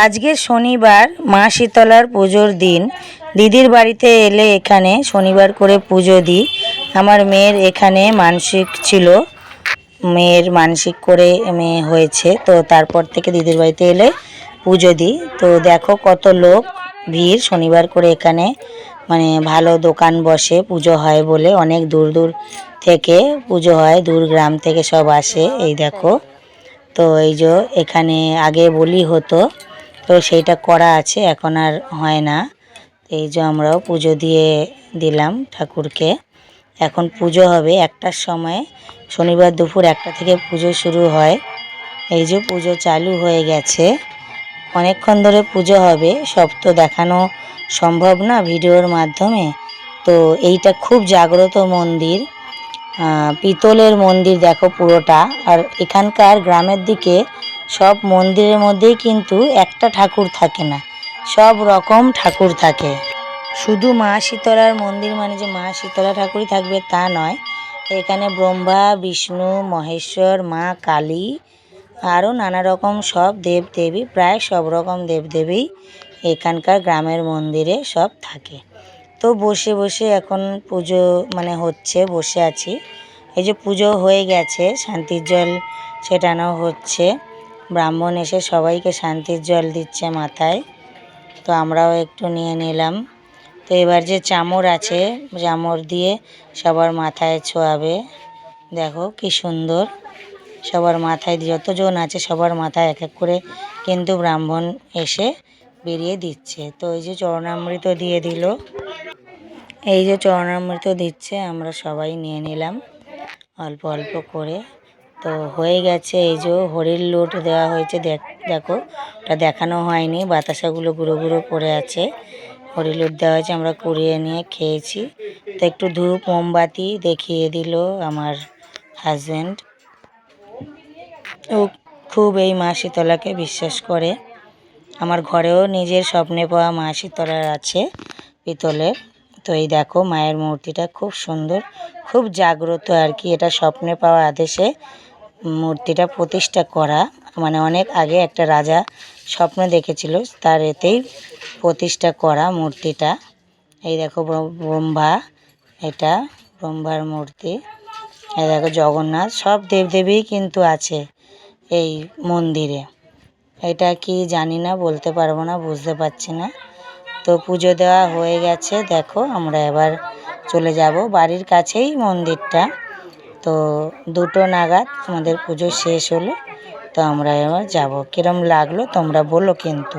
আজকে শনিবার, মা শীতলার পুজোর দিন। দিদির বাড়িতে এলে এখানে শনিবার করে পুজো দিই। আমার মেয়ের এখানে মানসিক ছিল, মেয়ের মানসিক করে মেয়ে হয়েছে, তো তারপর থেকে দিদির বাড়িতে এলে পুজো দিই। তো দেখো কত লোক, ভিড় শনিবার করে এখানে, মানে ভালো দোকান বসে, পুজো হয় বলে অনেক দূর দূর থেকে পুজো হয়, দূর গ্রাম থেকে সব আসে। এই দেখো, তো এই যে এখানে আগে বলি হতো, তো সেইটা করা আছে, এখন আর হয় না। এই যে আমরাও পুজো দিয়ে দিলাম ঠাকুরকে। এখন পুজো হবে 1টার সময়, শনিবার দুপুর 1টা থেকে পুজো শুরু হয়। এই যে পুজো চালু হয়ে গেছে, অনেকক্ষণ ধরে পুজো হবে, সব তো দেখানো সম্ভব না ভিডিওর মাধ্যমে। তো এইটা খুব জাগ্রত মন্দির, পিতলের মন্দির দেখো পুরোটা। আর এখানকার গ্রামের দিকে সব মন্দিরের মধ্যেই কিন্তু একটা ঠাকুর থাকে না, সব রকম ঠাকুর থাকে। শুধু মা শীতলার মন্দির মানে যে মা শীতলা ঠাকুরই থাকবে তা নয়, এখানে ব্রহ্মা, বিষ্ণু, মহেশ্বর, মা কালী, আরও নানা রকম সব দেবদেবী, প্রায় সব রকম দেবদেবী এখানকার গ্রামের মন্দিরে সব থাকে। তো বসে বসে এখন পুজো মানে হচ্ছে, বসে আছি। এই যে পুজো হয়ে গেছে, শান্তির জল ছেটানো হচ্ছে, ব্রাহ্মণ এসে সবাইকে শান্তির জল দিচ্ছে মাথায়, তো আমরাও একটু নিয়ে নিলাম। তো এবার যে চামর আছে, চামর দিয়ে সবার মাথায় ছোঁয়াবে। দেখো কি সুন্দর, সবার মাথায় যতজন আছে সবার মাথায় এক এক করে কিন্তু ব্রাহ্মণ এসে বেরিয়ে দিচ্ছে। তো এই যে চরণামৃত দিয়ে দিল, এই যে চরণামৃত দিচ্ছে, আমরা সবাই নিয়ে নিলাম অল্প অল্প করে। তো হয়ে গেছে। এই যে হরির লুট দেওয়া হয়েছে, দেখো ওটা দেখানো হয়নি, বাতাসাগুলো গুঁড়ো গুঁড়ো পড়ে আছে, হরির লুট দেওয়া হয়েছে, আমরা কুড়িয়ে নিয়ে খেয়েছি। তো একটু ধূপ মোমবাতি দেখিয়ে দিল আমার হাজব্যান্ড। ও খুব এই মা শীতলাকে বিশ্বাস করে। আমার ঘরেও নিজের স্বপ্নে পাওয়া মা শীতলার আছে পিতলের। তো এই দেখো মায়ের মূর্তিটা খুব সুন্দর, খুব জাগ্রত আর কি। এটা স্বপ্নে পাওয়া আদেশে মূর্তিটা প্রতিষ্ঠা করা, মানে অনেক আগে একটা রাজা স্বপ্ন দেখেছিল, তার এতেই প্রতিষ্ঠা করা মূর্তিটা। এই দেখো ব্রহ্মা, এটা ব্রহ্মার মূর্তি। এই দেখো জগন্নাথ, সব দেবদেবী কিন্তু আছে এই মন্দিরে। এটা কি জানি না, বলতে পারবো না, বুঝতে পারছি না। তো পুজো দেওয়া হয়ে গেছে, দেখো আমরা এবার চলে যাব, বাড়ির কাছেই মন্দিরটা। তো 2টো নাগাদ আমাদের পুজো শেষ হলো, তো আমরা এবার যাব। কিরম লাগলো তোমরা বলো কিন্তু।